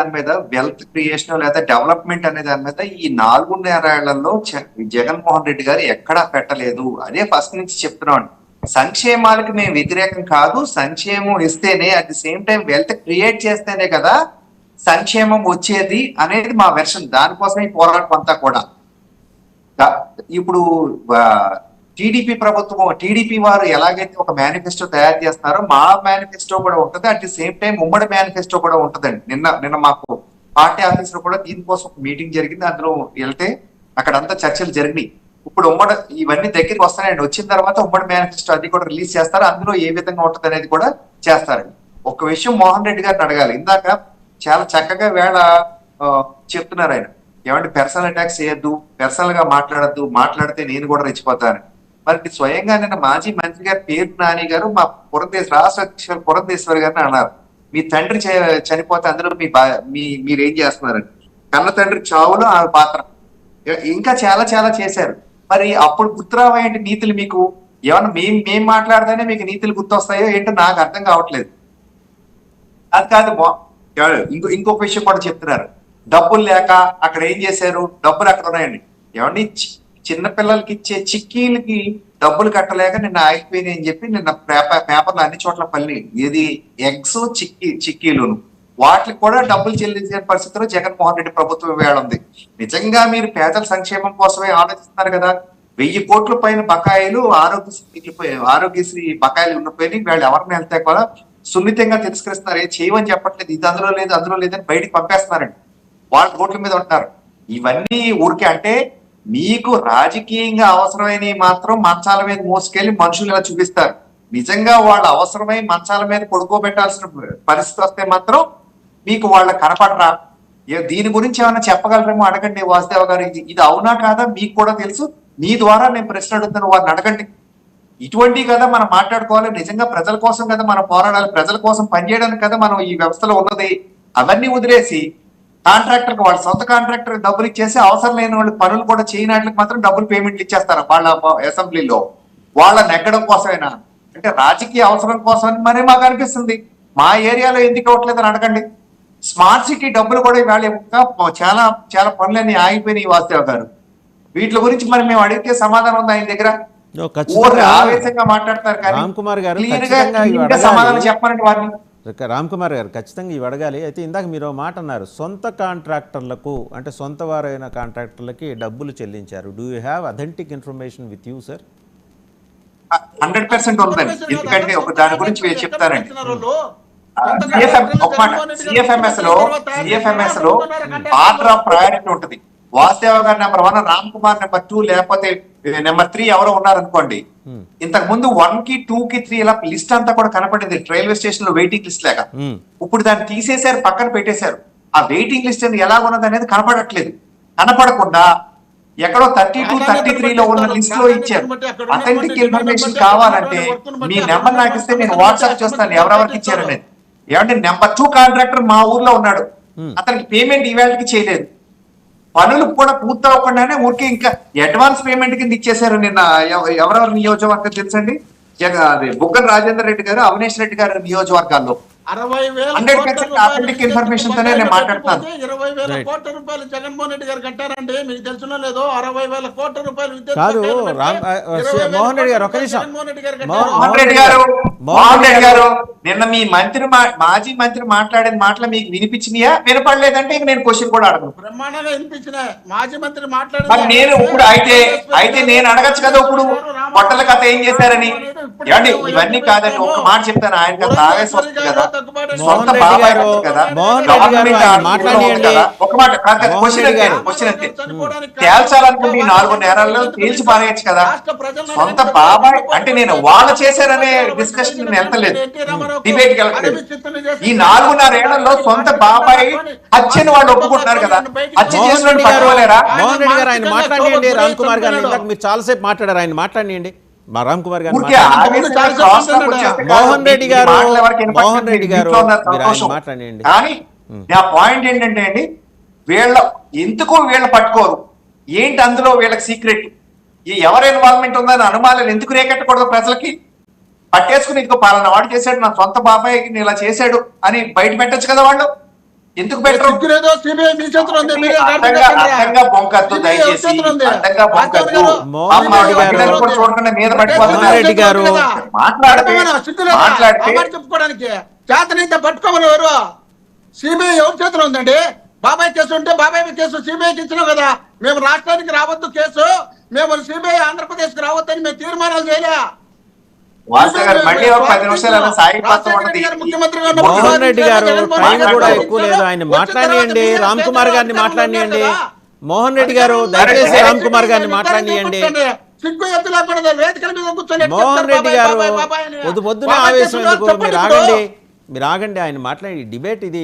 దాని మీద wealth creation లేదా డెవలప్మెంట్ అనే దాని మీద ఈ 4.5 ఏళ్లలో జగన్మోహన్ రెడ్డి గారు ఎక్కడా పెట్టలేదు. అదే ఫస్ట్ నుంచి చెప్తున్నాం. సంక్షేమాలకు మేము వ్యతిరేకం కాదు, సంక్షేమం ఇస్తేనే at the same time wealth create చేస్తేనే కదా సంక్షేమం వచ్చేది అనేది మా వెర్షన్. దానికోసం ఈ పోరాటం అంతా కూడా. ఇప్పుడు టీడీపీ ప్రభుత్వం, టీడీపీ వారు ఎలాగైతే ఒక మేనిఫెస్టో తయారు చేస్తున్నారో మా మేనిఫెస్టో కూడా ఉంటుంది, అట్ ది సేమ్ టైం ఉమ్మడి మేనిఫెస్టో కూడా ఉంటుందండి. నిన్న మాకు పార్టీ ఆఫీస్ లో కూడా దీనికోసం ఒక మీటింగ్ జరిగింది. అందులో వెళ్తే అక్కడంతా చర్చలు జరిగినాయి. ఇప్పుడు ఉమ్మడి ఇవన్నీ దగ్గరికి వస్తాయండి. వచ్చిన తర్వాత ఉమ్మడి మేనిఫెస్టో అది కూడా రిలీజ్ చేస్తారు. అందులో ఏ విధంగా ఉంటుంది అనేది కూడా చేస్తారండి. ఒక విషయం మోహన్ రెడ్డి గారిని అడగాలి. ఇందాక చాలా చక్కగా వేళ చెప్తున్నారు ఆయన, ఏమంటే పర్సనల్ అటాక్స్ చేయొద్దు, పర్సనల్ గా మాట్లాడద్దు, మాట్లాడితే నేను కూడా రెచ్చిపోతాను. మరి స్వయంగా నిన్న మాజీ మంత్రి గారు పేరు నాని గారు మా రాష్ట్ర అధ్యక్షులు పురంధేశ్వరి గారిని అన్నారు, మీ తండ్రి చనిపోతే అందులో మీరేం చేస్తున్నారని. కన్న తండ్రి చావులో ఆమె పాత్ర, ఇంకా చాలా చాలా చేశారు. మరి అప్పుడు గుర్తురావేంటి నీతులు మీకు? ఏమన్నా మేం మాట్లాడితేనే మీకు నీతులు గుర్తొస్తాయో ఏంటో నాకు అర్థం కావట్లేదు. అది కాదు, ఇంకొక విషయం కూడా చెప్తున్నారు, డబ్బులు లేక అక్కడ ఏం చేశారు, డబ్బులు అక్కడ ఉన్నాయండి. ఏమండి చిన్నపిల్లలకి ఇచ్చే చిక్కీలకి డబ్బులు కట్టలేక నిన్న ఆగిపోయినాయి అని చెప్పి నిన్న పేపర్లు అన్ని చోట్ల పల్లి ఏది ఎగ్స్ చిక్కీలును వాటికి కూడా డబ్బులు చెల్లించే పరిస్థితిలో జగన్మోహన్ రెడ్డి ప్రభుత్వం వేళ ఉంది. నిజంగా మీరు పేదల సంక్షేమం కోసమే ఆలోచిస్తున్నారు కదా. 1000 కోట్ల పైన బకాయిలు ఆరోగ్యశ్రీ బకాయిలు ఉన్నపోయి వీళ్ళు ఎవరిని వెళ్తే కూడా సున్నితంగా తిరస్కరిస్తున్నారు. ఏం చేయమని చెప్పట్లేదు, ఇది అందులో లేదు అందులో లేదని బయటికి పంపేస్తున్నారండి. వాళ్ళ రోడ్ల మీద ఉంటారు. ఇవన్నీ ఊరికే అంటే మీకు రాజకీయంగా అవసరమైనవి మాత్రం మంచాల మీద మోసుకెళ్లి మనుషులు ఇలా చూపిస్తారు. నిజంగా వాళ్ళ అవసరమై మంచాల మీద పడుకోబెట్టాల్సిన పరిస్థితి వస్తే మాత్రం మీకు వాళ్ళ కనపడరా. దీని గురించి ఏమైనా చెప్పగలరేమో అడగండి వాసుదేవ గారు. ఇది అవునా కాదా మీకు కూడా తెలుసు. మీ ద్వారా నేను ప్రశ్న అడుగుతాను, వారిని అడగండి. ఇటువంటివి కదా మనం మాట్లాడుకోవాలి. నిజంగా ప్రజల కోసం కదా మనం పోరాడాలి, ప్రజల కోసం పనిచేయడానికి కదా మనం ఈ వ్యవస్థలో ఉన్నది. అవన్నీ వదిలేసి కాంట్రాక్టర్కి, వాళ్ళ సొంత కాంట్రాక్టర్ డబ్బులు ఇచ్చేసి అవసరం లేని వాళ్ళు పనులు కూడా చేయనట్లకి మాత్రం డబ్బులు పేమెంట్లు ఇచ్చేస్తారు వాళ్ళ అసెంబ్లీలో. వాళ్ళ నెగ్గడం కోసమేనా అంటే రాజకీయ అవసరం కోసం మరీ మాకు అనిపిస్తుంది. మా ఏరియాలో ఎందుకు ఇవ్వట్లేదని అడగండి. స్మార్ట్ సిటీ డబ్బులు కూడా ఇవాళ చాలా చాలా పనులన్నీ ఆగిపోయినాయి వాసుదేవ్ గారు. వీటి గురించి మరి మేము అడిగితే సమాధానం ఉంది ఆయన దగ్గర. ఆవేశంగా మాట్లాడతారు కానీ సమాధానం చెప్పాలంటే వారిని. రామ్ కుమార్ గారు ఖచ్చితంగా ఇవి అడగాలి. అయితే ఇందాక మీరు మాట అన్నారు, సొంత కాంట్రాక్టర్లకు అంటే సొంత వారైన కాంట్రాక్టర్లకి డబ్బులు చెల్లించారు. Do you have authentic information with you sir? 100% ఉందండి. ఎందుకంటే ఒక దాని గురించి మీరు చెప్తారండి. సిఎఫ్ఎంఎస్ లో ఆర్డర్ ఆఫ్ ప్రయారిటీ ఉంటుంది. వాసుదేవ గారు నెంబర్ 1, రామ్ కుమార్ నెంబర్ 2, లేకపోతే నెంబర్ 3 ఎవరో ఉన్నారనుకోండి. ఇంతకు ముందు 1 కి 2 కి 3 ఇలా లిస్ట్ అంతా కూడా కనపడింది రైల్వే స్టేషన్ లో వెయిటింగ్ లిస్ట్ లాగా. ఇప్పుడు దాన్ని తీసేశారు, పక్కన పెట్టేశారు. ఆ వెయిటింగ్ లిస్ట్ ఎలా ఉన్నది అనేది కనపడట్లేదు. కనపడకుండా ఎక్కడో 32, 33లో ఉన్న లిస్ట్ లో ఇచ్చారు. అథెంటిక్ ఇన్ఫర్మేషన్ కావాలంటే మీ నెంబర్ నాకు ఇస్తే నేను వాట్సాప్ చేస్తాను ఎవరెవరికి ఇచ్చారనేది. ఏమంటే నెంబర్ 2 కాంట్రాక్టర్ మా ఊర్లో ఉన్నాడు, అతనికి పేమెంట్ ఈవేళకి చేయలేదు. పనులు కూడా పూర్తి అవ్వకుండానే ఊరికి ఇంకా అడ్వాన్స్ పేమెంట్ కింద ఇచ్చేసారు. నిన్న ఎవరెవరు నియోజకవర్గం తెలుసండి, బుగ్గన రాజేందర్ రెడ్డి గారు, అవినేష్ రెడ్డి గారు నియోజకవర్గాల్లో 100% ఇన్ఫర్మేషన్ తోనే నేను మాట్లాడుతాను. 20,000 కోట్ల రూపాయలు జగన్మోహన్ రెడ్డి గారు కట్టారంటే మీకు తెలుసునో లేదో. 60,000 కోట్ల రూపాయలు కాదు మోహన్ రెడ్డి గారు, ఒక నిమిషం. మోహన్ రెడ్డి గారు నిన్న మీ మాజీ మంత్రి మాట్లాడిన మాటలు మీకు వినిపించినాయా? వినపడలేదంటే ఇక నేను క్వశ్చన్ కూడా అడగను. బ్రహ్మాండంగా వినిపించినాయి. మాజీ మంత్రి మాట్లాడి నేను ఇప్పుడు అయితే నేను అడగచ్చు కదా, ఇప్పుడు పొట్టల కథ ఏం చేశారని. ఏమండి ఇవన్నీ కాదండి, ఒక మాట చెప్తాను. ఆయన ఆవేశం వస్తుంది కదా, సొంత బాబాయ్ కదా, ఒక మాట తేల్చాలనుకుంటే 4 నేరాల్లో తేల్చి పారేయచ్చు కదా. సొంత బాబాయ్ అంటే నేను వాళ్ళు చేశారనే డిస్కషన్ నేను వెళ్తలేదు, డిబేట్ కి వెళ్ళట్లేదు. ఈ 4.5 ఏళ్లలో సొంత బాబాయ్ హత్యని వాళ్ళు ఒప్పుకుంటున్నారు కదా, హత్య చేసిన పట్టుకోలేరా? మోహన్ రెడ్డి గారు ఆయన మాట్లాడండి. రామ్ కుమార్ గారు మీరు చాలాసేపు మాట్లాడారు, ఆయన మాట్లాడండి. మా రామ్ కుమార్ గారు, మోహన్ రెడ్డి గారు మాట్లాడండి. కానీ నా పాయింట్ ఏంటంటే అండి, ఎందుకు వీళ్ళ పట్టుకోరు ఏంటి, అందులో వీళ్ళకి సీక్రెట్ ఎవరి ఇన్వాల్వ్మెంట్ ఉందని అనుమానాలు ఎందుకు రేకెట్టకూడదు ప్రజలకి? పట్టేసుకుని ఇంకో పాలన వాడు చేశాడు, నా సొంత బాబాయ్కి ఇలా చేశాడు అని బయట పెట్టచ్చు కదా వాళ్ళు. ఎందుకు పెట్టరు? సిగ్గులేదో సిబిఐ మీ చేతిలో ఉంది. మీరే అర్థంగా బొంకద్దు దయచేసి, అర్థంగా బొంకద్దు. మోహన్ రెడ్డి గారు, చూడకుండా మీద మోహన్ రెడ్డి గారు మాట్లాడితే చెప్పుకోవడానికి చేతనైతే పట్టుకోమని ఎవరు? సిబిఐ ఎవరి చేతిలో ఉందండి? బాబాయ్ కేసు ఉంటే బాబాయ్ కేసు సిబిఐకి ఇచ్చినాం కదా. మేము రాష్ట్రానికి రావద్దు కేసు, మేము సిబిఐ ఆంధ్రప్రదేశ్ కి రావద్దని మేము తీర్మానాలు చేయలే. వాసు గారు మళ్ళీ ఒక 10 నిమిషాలు అలా సాగిపోతూ ఉంటది. మోహన్ రెడ్డి గారు టైం కూడా ఎక్కువ లేదు, ఆయన మాట్లాడియండి. రామ్ కుమార్ గారిని మాట్లాడియండి. మోహన్ రెడ్డి గారు దయచేసి రామ్ కుమార్ గారిని మాట్లాడియండి. మోహన్ రెడ్డి గారు పొద్దున్నే ఆవేశం ఎందుకు? మీరు ఆగండి, ఆయన మాట్లాడి డిబేట్ ఇదే.